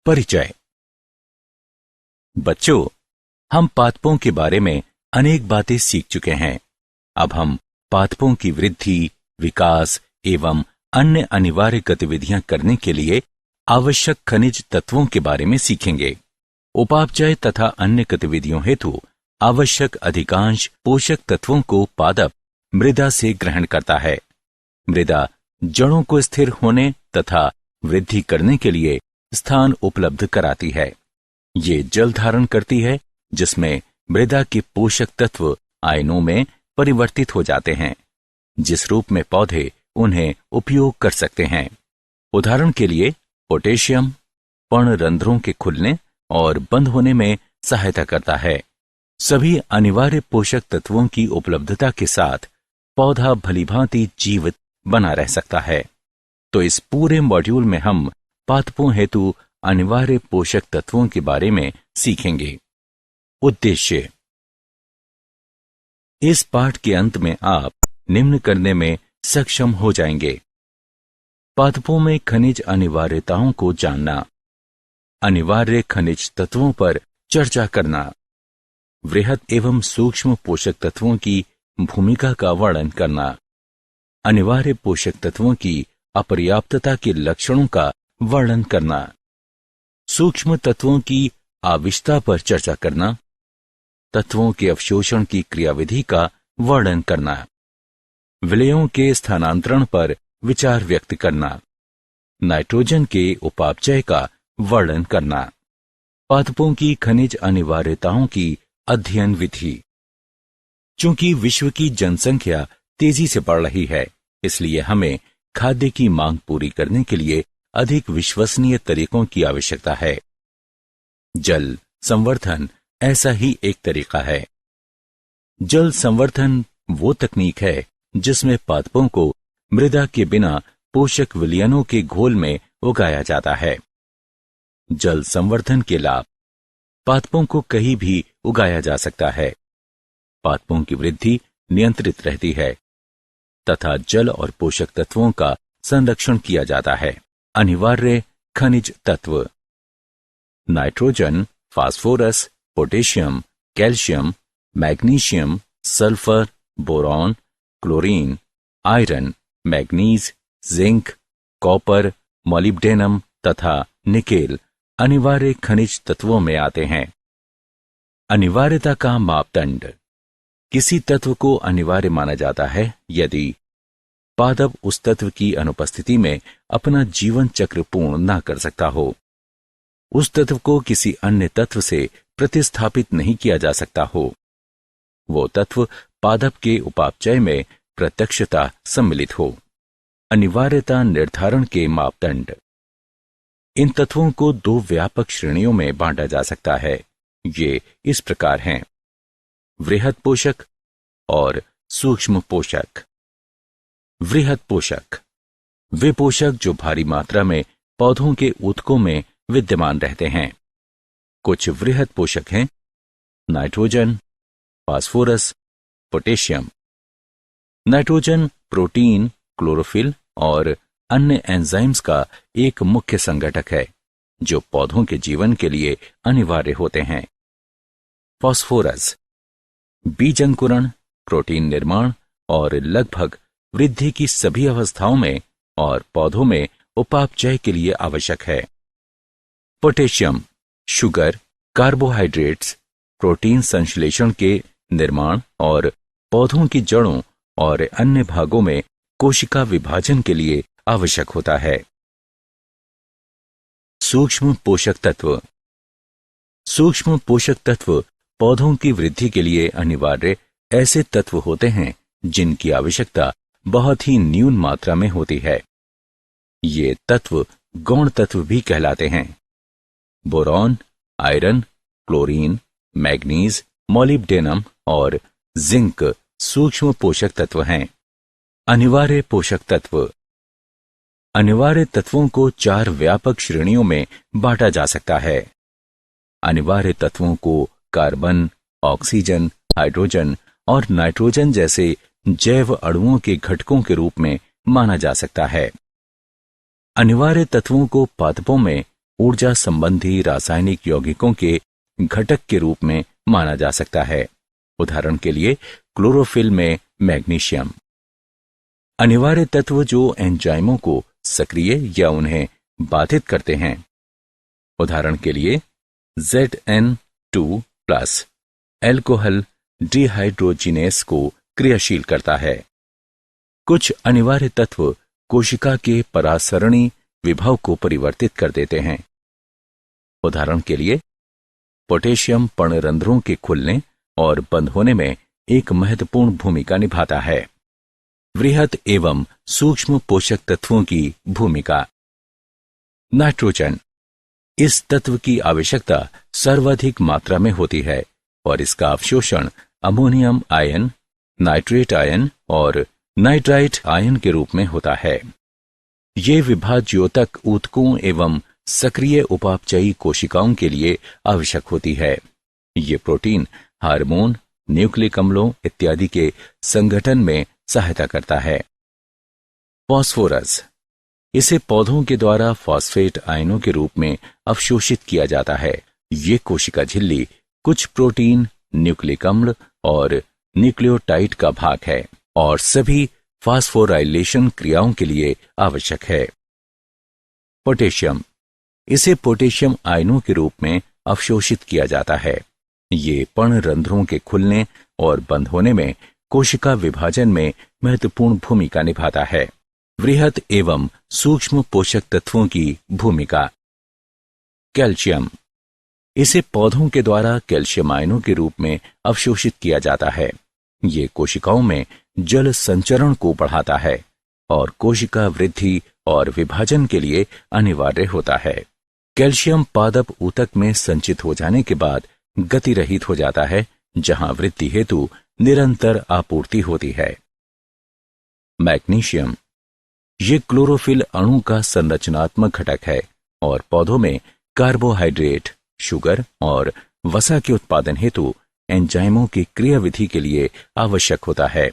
परिचय। बच्चों, हम पादपों के बारे में अनेक बातें सीख चुके हैं। अब हम पादपों की वृद्धि, विकास एवं अन्य अनिवार्य गतिविधियां करने के लिए आवश्यक खनिज तत्वों के बारे में सीखेंगे। उपापचय तथा अन्य गतिविधियों हेतु आवश्यक अधिकांश पोषक तत्वों को पादप मृदा से ग्रहण करता है। मृदा जड़ों को स्थिर होने तथा वृद्धि करने के लिए स्थान उपलब्ध कराती है। ये जल धारण करती है, जिसमें मृदा के पोषक तत्व आयनों में परिवर्तित हो जाते हैं, जिस रूप में पौधे उन्हें उपयोग कर सकते हैं। उदाहरण के लिए पोटेशियम पर्णरंध्रों के खुलने और बंद होने में सहायता करता है। सभी अनिवार्य पोषक तत्वों की उपलब्धता के साथ पौधा भलीभांति जीवित बना रह सकता है। तो इस पूरे मॉड्यूल में हम पादपों हेतु अनिवार्य पोषक तत्वों के बारे में सीखेंगे। उद्देश्य। इस पाठ के अंत में आप निम्न करने में सक्षम हो जाएंगे। पादपों में खनिज अनिवार्यताओं को जानना, अनिवार्य खनिज तत्वों पर चर्चा करना, वृहद एवं सूक्ष्म पोषक तत्वों की भूमिका का वर्णन करना, अनिवार्य पोषक तत्वों की अपर्याप्तता के लक्षणों का वर्णन करना, सूक्ष्म तत्वों की आवश्यकता पर चर्चा करना, तत्वों के अवशोषण की क्रियाविधि का वर्णन करना, विलयों के स्थानांतरण पर विचार व्यक्त करना, नाइट्रोजन के उपापचय का वर्णन करना, पादपों की खनिज अनिवार्यताओं की अध्ययन विधि। चूंकि विश्व की जनसंख्या तेजी से बढ़ रही है, इसलिए हमें खाद्य की मांग पूरी करने के लिए अधिक विश्वसनीय तरीकों की आवश्यकता है। जल संवर्धन ऐसा ही एक तरीका है। जल संवर्धन वो तकनीक है जिसमें पादपों को मृदा के बिना पोषक विलयनों के घोल में उगाया जाता है। जल संवर्धन के लाभ। पादपों को कहीं भी उगाया जा सकता है। पादपों की वृद्धि नियंत्रित रहती है तथा जल और पोषक तत्वों का संरक्षण किया जाता है। अनिवार्य खनिज तत्व। Nitrogen, phosphorus, potassium, calcium, magnesium, sulphur, boron, chlorine, iron, manganese, zinc, copper, molybdenum तथा निकेल अनिवार्य खनिज तत्वों में आते हैं। अनिवार्यता का मापदंड। किसी तत्व को अनिवार्य माना जाता है यदि पादप उस तत्व की अनुपस्थिति में अपना जीवन चक्र पूर्ण न कर सकता हो, उस तत्व को किसी अन्य तत्व से प्रतिस्थापित नहीं किया जा सकता हो, वो तत्व पादप के उपापचय में प्रत्यक्षता सम्मिलित हो। अनिवार्यता निर्धारण के मापदंड। इन तत्वों को दो व्यापक श्रेणियों में बांटा जा सकता है। ये इस प्रकार हैं: वृहद पोषक और सूक्ष्म पोषक। वृहद पोषक वे पोषक जो भारी मात्रा में पौधों के ऊतकों में विद्यमान रहते हैं। कुछ वृहद पोषक हैं nitrogen, phosphorus, potassium. Nitrogen protein, chlorophyll और अन्य एंजाइम्स का एक मुख्य संघटक है जो पौधों के जीवन के लिए अनिवार्य होते हैं। फास्फोरस बीज अंकुरण, प्रोटीन निर्माण और लगभग वृद्धि की सभी अवस्थाओं में और पौधों में उपापचय के लिए आवश्यक है। पोटेशियम शुगर, कार्बोहाइड्रेट्स, प्रोटीन संश्लेषण के निर्माण और पौधों की जड़ों और अन्य भागों में कोशिका विभाजन के लिए आवश्यक होता है। सूक्ष्म पोषक तत्व। सूक्ष्म पोषक तत्व पौधों की वृद्धि के लिए अनिवार्य ऐसे तत्व होते हैं जिनकी आवश्यकता बहुत ही न्यून मात्रा में होती है। ये तत्व गौण तत्व भी कहलाते हैं। Boron, iron, chlorine, manganese, molybdenum और जिंक सूक्ष्म पोषक तत्व हैं। अनिवार्य पोषक तत्व। अनिवार्य तत्वों को 4 व्यापक श्रेणियों में बांटा जा सकता है। अनिवार्य तत्वों को कार्बन, ऑक्सीजन, हाइड्रोजन और नाइट्रोजन जैसे जैव अणुओं के घटकों के रूप में माना जा सकता है। अनिवार्य तत्वों को पादपों में ऊर्जा संबंधी रासायनिक यौगिकों के घटक के रूप में माना जा सकता है। उदाहरण के लिए क्लोरोफिल में मैग्नीशियम। अनिवार्य तत्व जो एंजाइमों को सक्रिय या उन्हें बाधित करते हैं। उदाहरण के लिए Zn2+ एल्कोहल डिहाइड्रोजिनेस को क्रियाशील करता है। कुछ अनिवार्य तत्व कोशिका के परासरणी विभव को परिवर्तित कर देते हैं। उदाहरण के लिए पोटेशियम पर्णरंध्रों के खुलने और बंद होने में एक महत्वपूर्ण भूमिका निभाता है। वृहत एवं सूक्ष्म पोषक तत्वों की भूमिका। नाइट्रोजन, इस तत्व की आवश्यकता सर्वाधिक मात्रा में होती है और इसका अवशोषण अमोनियम आयन, नाइट्रेट आयन और नाइट्राइट आयन के रूप में होता है। ये विभाज्योतक ऊतकों एवं सक्रिय उपापचयी कोशिकाओं के लिए आवश्यक होती है। ये प्रोटीन, हार्मोन, न्यूक्लिक अम्लों इत्यादि के संगठन में सहायता करता है। फास्फोरस, इसे पौधों के द्वारा फॉस्फेट आयनों के रूप में अवशोषित किया जाता है। ये कोशिका झिल्ली कुछ प्रोटीन, न्यूक्लिक अम्ल और न्यूक्लियोटाइड का भाग है और सभी फास्फोराइलेशन क्रियाओं के लिए आवश्यक है। पोटेशियम, इसे पोटेशियम आयनों के रूप में अवशोषित किया जाता है। ये पर्णरंध्रों के खुलने और बंद होने में कोशिका विभाजन में महत्वपूर्ण भूमिका निभाता है। वृहत एवं सूक्ष्म पोषक तत्वों की भूमिका। कैल्शियम, इसे पौधों के द्वारा कैल्शियम आयनों के रूप में अवशोषित किया जाता है। ये कोशिकाओं में जल संचरण को बढ़ाता है और कोशिका वृद्धि और विभाजन के लिए अनिवार्य होता है। कैल्शियम पादप ऊतक में संचित हो जाने के बाद गति रहित हो जाता है, जहां वृद्धि हेतु निरंतर आपूर्ति होती है। मैग्नीशियम, ये क्लोरोफिल अणु का संरचनात्मक घटक है और पौधों में कार्बोहाइड्रेट, शुगर और वसा के उत्पादन हेतु एंजाइमों की क्रियाविधि के लिए आवश्यक होता है।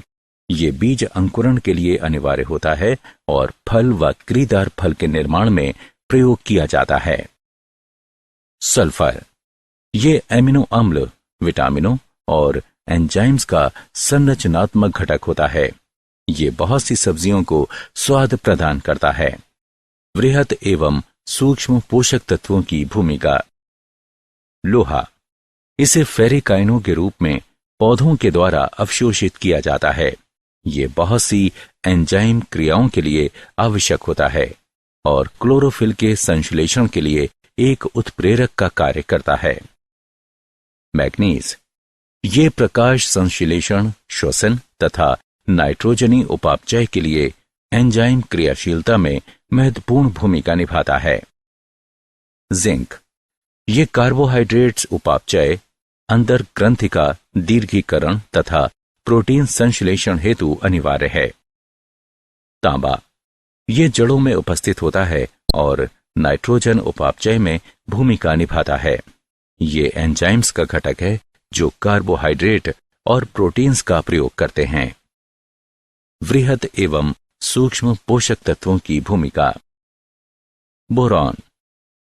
ये बीज अंकुरण के लिए अनिवार्य होता है और फल व क्रीदार फल के निर्माण में प्रयोग किया जाता है। सल्फर, ये एमिनो अम्ल, विटामिनों और एंजाइम्स का संरचनात्मक घटक होता है। ये बहुत सी सब्जियों को स्वाद प्रदान करता है। वृहत एवं सूक्ष्म पोषक तत्वों की भूमिका। लोहा, इसे फेरिक आयनों के रूप में पौधों के द्वारा अवशोषित किया जाता है। ये बहुत सी एंजाइम क्रियाओं के लिए आवश्यक होता है और क्लोरोफिल के संश्लेषण के लिए एक उत्प्रेरक का कार्य करता है। मैग्नीज, ये प्रकाश संश्लेषण, श्वसन तथा नाइट्रोजनी उपापचय के लिए एंजाइम क्रियाशीलता में महत्वपूर्ण भूमिका निभाता है। जिंक, ये कार्बोहाइड्रेट्स उपापचय, अंतर ग्रंथि का दीर्घीकरण तथा प्रोटीन संश्लेषण हेतु अनिवार्य है। तांबा, ये जड़ों में उपस्थित होता है और नाइट्रोजन उपापचय में भूमिका निभाता है। ये एंजाइम्स का घटक है जो कार्बोहाइड्रेट और प्रोटीन्स का प्रयोग करते हैं। वृहत एवं सूक्ष्म पोषक तत्वों की भूमिका। बोरॉन,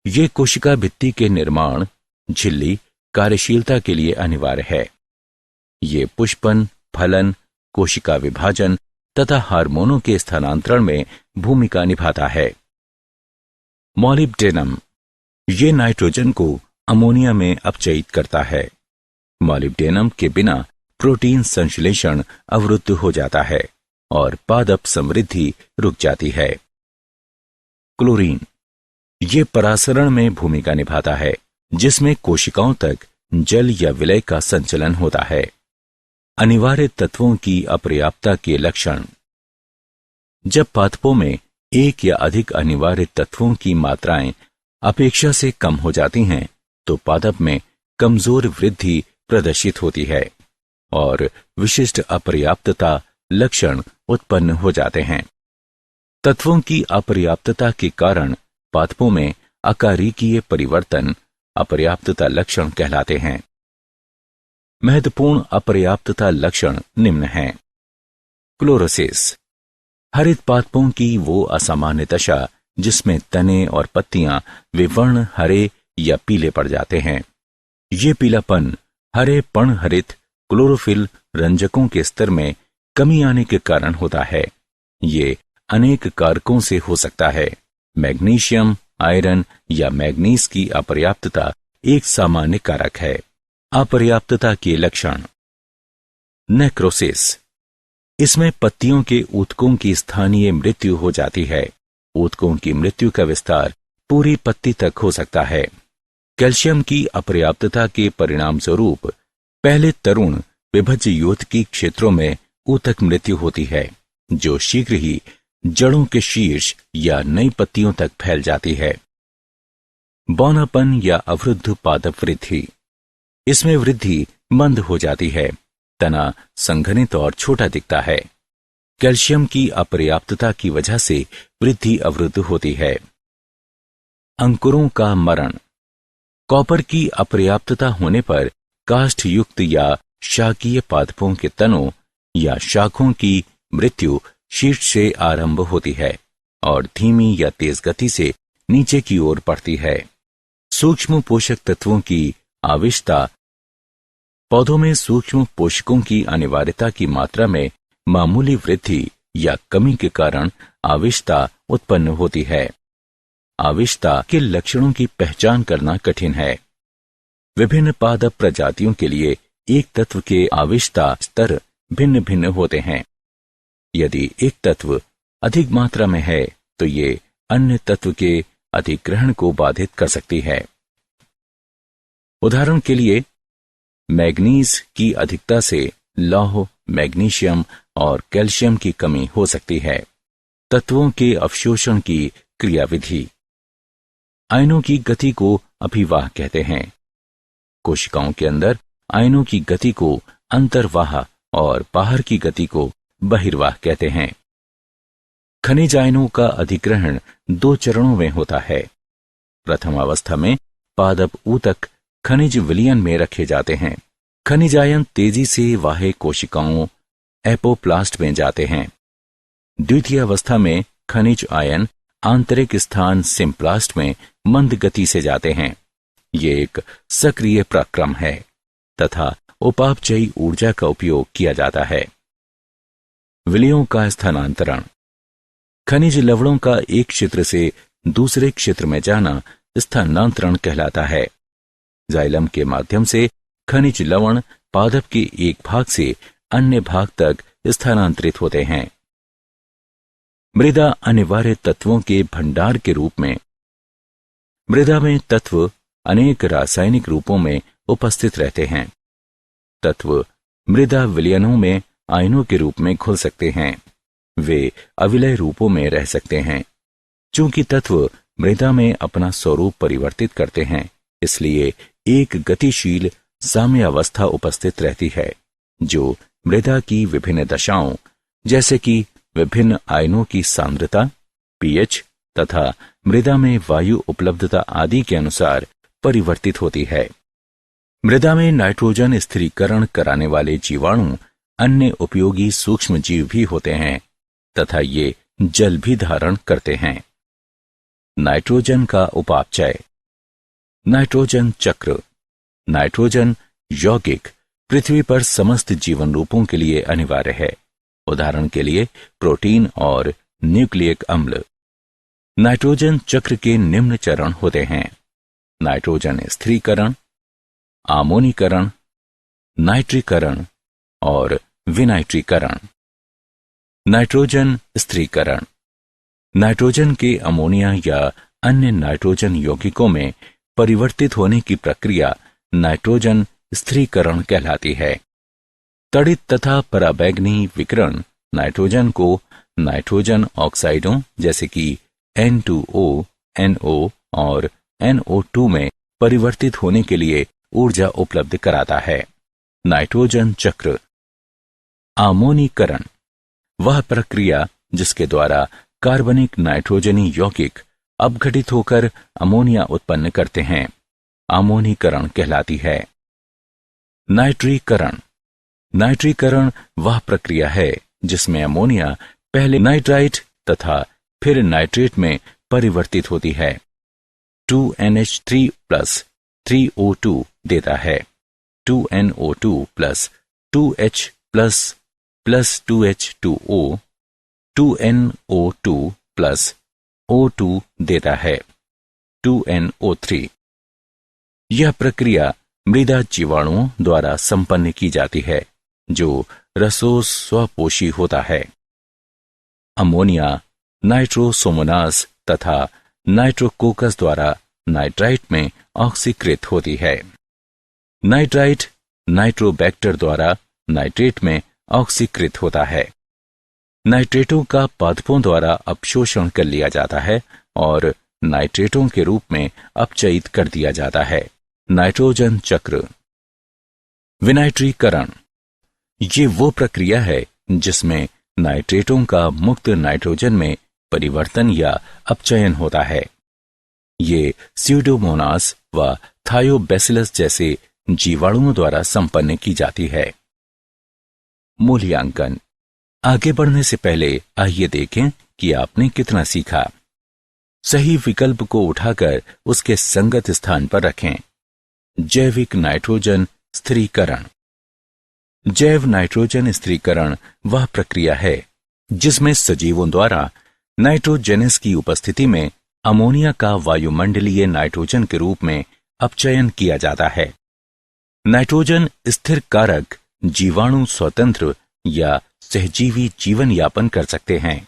ये कोशिका भित्ति के निर्माण, झिल्ली, कार्यशीलता के लिए अनिवार्य है। ये पुष्पन, फलन, कोशिका विभाजन तथा हार्मोनों के स्थानांतरण में भूमिका निभाता है। मॉलिब्डेनम, ये नाइट्रोजन को अमोनिया में अपचयित करता है। मॉलिब्डेनम के बिना प्रोटीन संश्लेषण अवरुद्ध हो जाता है और पादप समृद्धि रुक जाती है। क्लोरीन, ये परासरण में भूमिका निभाता है, जिसमें कोशिकाओं तक जल या विलय का संचलन होता है। अनिवार्य तत्वों की अपर्याप्तता के लक्षण। जब पादपों में एक या अधिक अनिवार्य तत्वों की मात्राएं अपेक्षा से कम हो जाती हैं, तो पादप में कमजोर वृद्धि प्रदर्शित होती है और विशिष्ट अपर्याप्तता लक्षण उत्पन्न हो जाते हैं। तत्वों की अपर्याप्तता के कारण पादपों में आकारिकीय परिवर्तन अपर्याप्तता लक्षण कहलाते हैं। महत्वपूर्ण अपर्याप्तता लक्षण निम्न हैं। क्लोरोसिस, हरित पादपों की वो असामान्य दशा जिसमें तने और पत्तियां विवर्ण हरे या पीले पड़ जाते हैं। ये पीलापन हरे पर्णहरित क्लोरोफिल रंजकों के स्तर में कमी आने के कारण होता है। ये अनेक कारकों से हो सकता है। मैग्नीशियम, आयरन या मैग्नीज की अपर्याप्तता एक सामान्य कारक है। अपर्याप्तता के लक्षण। नेक्रोसिस, इसमें पत्तियों के ऊतकों की स्थानीय मृत्यु हो जाती है। ऊतकों की मृत्यु का विस्तार पूरी पत्ती तक हो सकता है। कैल्शियम की अपर्याप्तता के परिणाम स्वरूप पहले तरुण विभज्य योतकी क्षेत्रों में ऊतक मृत्यु होती है, जो शीघ्र ही जड़ों के शीर्ष या नई पत्तियों तक फैल जाती है। बौनापन या अवरुद्ध पादप वृद्धि, इसमें वृद्धि मंद हो जाती है। तना संघनित और छोटा दिखता है। कैल्शियम की अपर्याप्तता की वजह से वृद्धि अवरुद्ध होती है। अंकुरों का मरण, कॉपर की अपर्याप्तता होने पर काष्ठ युक्त या शाकीय पादपों के तनों या शाखों की मृत्यु शीर्ष से आरंभ होती है और धीमी या तेज गति से नीचे की ओर बढ़ती है। सूक्ष्म पोषक तत्वों की आवश्यकता, पौधों में सूक्ष्म पोषकों की अनिवार्यता की मात्रा में मामूली वृद्धि या कमी के कारण आवश्यकता उत्पन्न होती है। आवश्यकता के लक्षणों की पहचान करना कठिन है। विभिन्न पादप प्रजातियों के लिए एक तत्व के आवश्यकता स्तर भिन्न भिन्न होते हैं। यदि एक तत्व अधिक मात्रा में है तो ये अन्य तत्व के अधिग्रहण को बाधित कर सकती है। उदाहरण के लिए, मैग्नीज की अधिकता से लौह, मैग्नीशियम और कैल्शियम की कमी हो सकती है। तत्वों के अवशोषण की क्रियाविधि। आयनों की गति को अभिवाह कहते हैं। कोशिकाओं के अंदर आयनों की गति को अंतर्वाह और बाहर की गति को बहिर्वाह कहते हैं। खनिज आयनों का अधिग्रहण 2 चरणों में होता है। प्रथम अवस्था में पादप ऊतक खनिज विलयन में रखे जाते हैं। खनिज आयन तेजी से वाह्य कोशिकाओं एपोप्लास्ट में जाते हैं। द्वितीय अवस्था में खनिज आयन आंतरिक स्थान सिम्प्लास्ट में मंद गति से जाते हैं। ये एक सक्रिय प्रक्रम है तथा उपापचयी ऊर्जा का उपयोग किया जाता है। विलयों का स्थानांतरण। खनिज लवणों का एक क्षेत्र से दूसरे क्षेत्र में जाना स्थानांतरण कहलाता है। जाइलम के माध्यम से खनिज लवण पादप के एक भाग से अन्य भाग तक स्थानांतरित होते हैं। मृदा अनिवार्य तत्वों के भंडार के रूप में। मृदा में तत्व अनेक रासायनिक रूपों में उपस्थित रहते हैं। तत्व मृदा विलयनों में आयनों के रूप में घुल सकते हैं। वे अविलय रूपों में रह सकते हैं। चूंकि तत्व मृदा में अपना स्वरूप परिवर्तित करते हैं, इसलिए एक गतिशील साम्यावस्था उपस्थित रहती है, जो मृदा की विभिन्न दशाओं जैसे कि विभिन्न आयनों की सांद्रता, पीएच तथा मृदा में वायु उपलब्धता आदि के अनुसार परिवर्तित होती है। मृदा में नाइट्रोजन स्थिरीकरण कराने वाले जीवाणु अन्य उपयोगी सूक्ष्म जीव भी होते हैं तथा ये जल भी धारण करते हैं। नाइट्रोजन का उपापचय। नाइट्रोजन चक्र। नाइट्रोजन यौगिक पृथ्वी पर समस्त जीवन रूपों के लिए अनिवार्य है। उदाहरण के लिए प्रोटीन और न्यूक्लियक अम्ल। नाइट्रोजन चक्र के निम्न चरण होते हैं: नाइट्रोजन स्थिरीकरण, आमोनीकरण, नाइट्रीकरण और विनाइट्रीकरण। नाइट्रोजन स्थिरीकरण। नाइट्रोजन के अमोनिया या अन्य नाइट्रोजन यौगिकों में परिवर्तित होने की प्रक्रिया नाइट्रोजन स्थिरीकरण कहलाती है। तड़ित तथा पराबैंगनी विकिरण नाइट्रोजन को नाइट्रोजन ऑक्साइडों जैसे कि N2O, NO और NO2 में परिवर्तित होने के लिए ऊर्जा उपलब्ध कराता है। नाइट्रोजन चक्र। आमोनीकरण वह प्रक्रिया जिसके द्वारा कार्बनिक नाइट्रोजनी यौगिक अपघटित होकर अमोनिया उत्पन्न करते हैं, आमोनीकरण कहलाती है। नाइट्रीकरण। नाइट्रीकरण वह प्रक्रिया है जिसमें अमोनिया पहले नाइट्राइट तथा फिर नाइट्रेट में परिवर्तित होती है। 2NH3 प्लस 3O2 देता है 2NO2 plus 2H plus plus 2H2O, 2NO2 plus O2 देता है 2NO3। यह प्रक्रिया मृदा जीवाणुओं द्वारा संपन्न की जाती है जो रसोस स्वपोषी होता है। अमोनिया नाइट्रोसोमोनास तथा नाइट्रोकोकस द्वारा नाइट्राइट में ऑक्सीकृत होती है। नाइट्राइट नाइट्रोबैक्टर द्वारा नाइट्रेट में ऑक्सीकृत होता है। नाइट्रेटों का पादपों द्वारा अपशोषण कर लिया जाता है और नाइट्रेटों के रूप में अपचयित कर दिया जाता है। नाइट्रोजन चक्र। विनाइट्रीकरण ये वो प्रक्रिया है जिसमें नाइट्रेटों का मुक्त नाइट्रोजन में परिवर्तन या अपचयन होता है। ये स्यूडोमोनास व थायोबैसिलस जैसे जीवाणुओं द्वारा संपन्न की जाती है। मूल्यांकन। आगे बढ़ने से पहले आइए देखें कि आपने कितना सीखा। सही विकल्प को उठाकर उसके संगत स्थान पर रखें। जैविक नाइट्रोजन स्थिरीकरण। जैव नाइट्रोजन स्थिरीकरण वह प्रक्रिया है जिसमें सजीवों द्वारा नाइट्रोजेनस की उपस्थिति में अमोनिया का वायुमंडलीय नाइट्रोजन के रूप में अपचयन किया जाता है। नाइट्रोजन स्थिर कारक जीवाणु स्वतंत्र या सहजीवी जीवन यापन कर सकते हैं।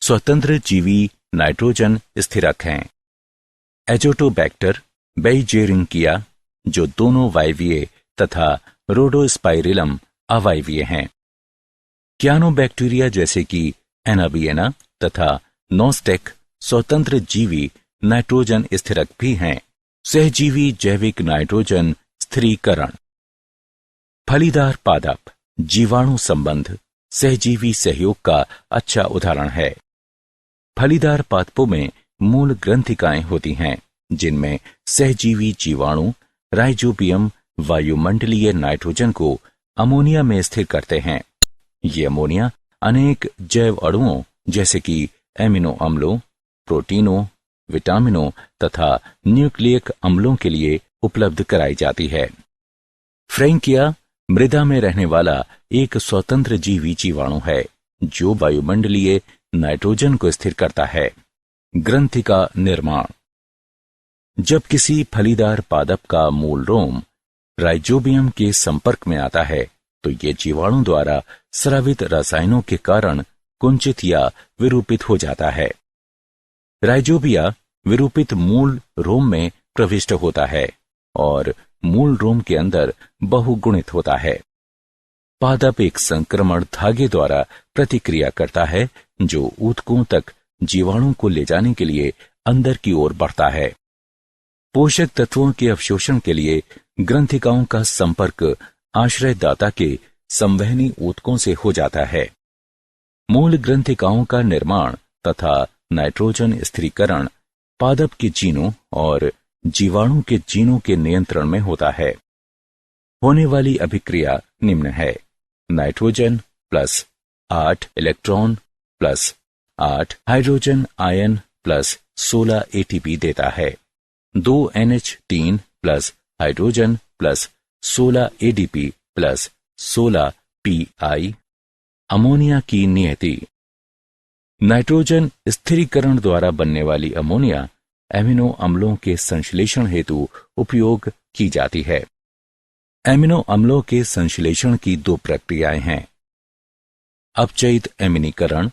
स्वतंत्र जीवी नाइट्रोजन स्थिरक हैं। एजोटोबैक्टर, बेइजेरिंकिया जो दोनों वायवीय तथा रोडोस्पाइरिलम अवायवीय हैं। क्यानोबैक्टीरिया जैसे कि एनाबिएना तथा नोस्टेक स्वतंत्र जीवी नाइट्रोजन स्थिरक भी हैं। सहजीवी जैविक नाइट्रोजन स्थिरीकरण। फलीदार पादप जीवाणु संबंध सहजीवी सहयोग का अच्छा उदाहरण है। फलीदार पादपों में मूल ग्रंथिकाएं होती हैं जिनमें सहजीवी जीवाणु राइजोबियम वायुमंडलीय नाइट्रोजन को अमोनिया में स्थिर करते हैं। ये अमोनिया अनेक जैव अणुओं जैसे कि एमिनो अम्लों, प्रोटीनों, विटामिनों तथा न्यूक्लियक अम्लों के लिए उपलब्ध कराई जाती है। फ्रैंकिया मृदा में रहने वाला एक स्वतंत्र जीवी जीवाणु है जो वायुमंडलीय नाइट्रोजन को स्थिर करता है। ग्रंथि का निर्माण। जब किसी फलीदार पादप का मूल रोम राइजोबियम के संपर्क में आता है तो ये जीवाणु द्वारा स्रावित रसायनों के कारण कुंचित या विरूपित हो जाता है। राइजोबिया विरूपित मूल रोम में प्रविष्ट होता है और मूल रोम के अंदर बहुगुणित होता है। पादप एक संक्रमण धागे द्वारा प्रतिक्रिया करता है जो ऊतकों तक जीवाणु को ले जाने के लिए अंदर की ओर बढ़ता है। पोषक तत्वों के अवशोषण के लिए ग्रंथिकाओं का संपर्क आश्रयदाता के संवहनी ऊतकों से हो जाता है। मूल ग्रंथिकाओं का निर्माण तथा नाइट्रोजन स्थिरीकरण पादप के जीनों और जीवाणु के जीनों के नियंत्रण में होता है। होने वाली अभिक्रिया निम्न है। Nitrogen plus 8 electron plus 8 hydrogen ion plus 16 ATP देता है। 2NH3 plus hydrogen plus 16 ADP plus 16 pi. Ammonia की नियति। नाइट्रोजन स्थिरीकरण द्वारा बनने वाली अमोनिया एमिनो अम्लों के संश्लेषण हेतु उपयोग की जाती है। एमिनो अम्लों के संश्लेषण की दो प्रक्रियाएं हैं। अपचयित एमिनीकरण।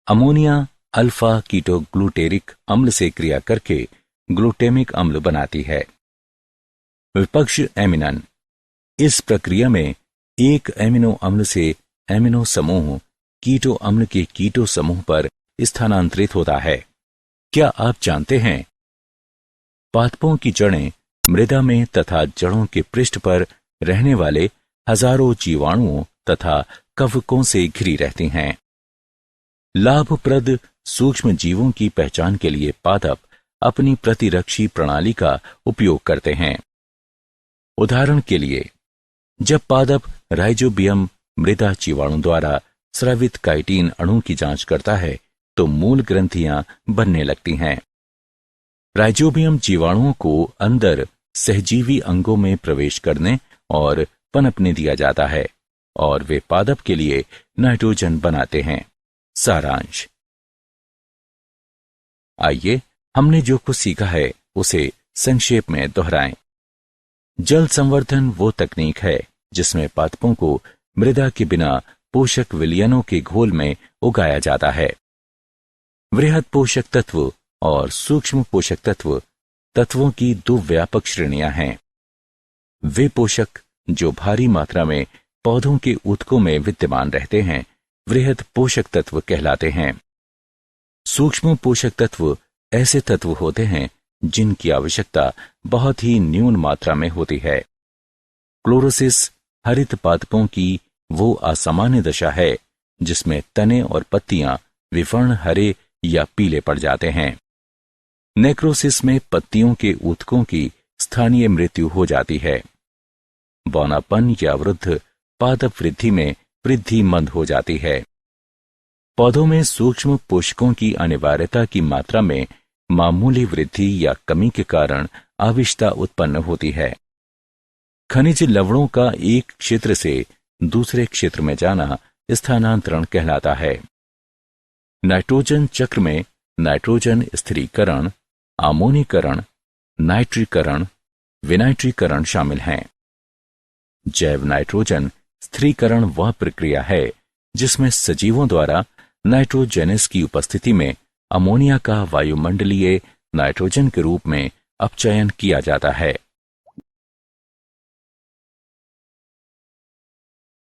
अमोनिया अल्फा कीटोग्लूटेरिक अम्ल से क्रिया करके ग्लूटेमिक अम्ल बनाती है। विपक्ष एमिनन। इस प्रक्रिया में एक एमिनो अम्ल से एमिनो समूह कीटो अम्ल के कीटो समूह पर स्थानांतरित होता है। क्या आप जानते हैं पादपों की जड़ें मृदा में तथा जड़ों के पृष्ठ पर रहने वाले हजारों जीवाणुओं तथा कवकों से घिरी रहती हैं। लाभप्रद सूक्ष्म जीवों की पहचान के लिए पादप अपनी प्रतिरक्षी प्रणाली का उपयोग करते हैं। उदाहरण के लिए जब पादप राइजोबियम मृदा जीवाणु द्वारा स्रावित काइटिन अणु की जांच करता है तो मूल ग्रंथियां बनने लगती हैं। राइजोबियम जीवाणुओं को अंदर सहजीवी अंगों में प्रवेश करने और पनपने दिया जाता है और वे पादप के लिए नाइट्रोजन बनाते हैं। सारांश। आइए हमने जो कुछ सीखा है उसे संक्षेप में दोहराएं। जल संवर्धन वो तकनीक है जिसमें पादपों को मृदा के बिना पोषक विलयनों के घोल में उगाया जाता है। वृहद पोषक तत्व और सूक्ष्म पोषक तत्व तत्वों की दो व्यापक श्रेणियां हैं। वे पोषक जो भारी मात्रा में पौधों के ऊतकों में विद्यमान रहते हैं वृहद पोषक तत्व कहलाते हैं। सूक्ष्म पोषक तत्व ऐसे तत्व होते हैं जिनकी आवश्यकता बहुत ही न्यून मात्रा में होती है। क्लोरोसिस हरित पादपों की वो असामान्य दशा है जिसमें तने और पत्तियां विवर्ण हरे या पीले पड़ जाते हैं। नेक्रोसिस में पत्तियों के ऊतकों की स्थानीय मृत्यु हो जाती है। बौनापन या वृद्ध पादप वृद्धि में वृद्धि मंद हो जाती है। पौधों में सूक्ष्म पोषकों की अनिवार्यता की मात्रा में मामूली वृद्धि या कमी के कारण आविष्टता उत्पन्न होती है। खनिज लवणों का एक क्षेत्र से दूसरे क्षेत्र में जाना स्थानांतरण कहलाता है। नाइट्रोजन चक्र में नाइट्रोजन स्थिरीकरण, अमोनीकरण, नाइट्रीकरण, विनाइट्रीकरण शामिल हैं। जैव नाइट्रोजन स्थिरीकरण वह प्रक्रिया है जिसमें सजीवों द्वारा नाइट्रोजेनस की उपस्थिति में अमोनिया का वायुमंडलीय नाइट्रोजन के रूप में अपचयन किया जाता है।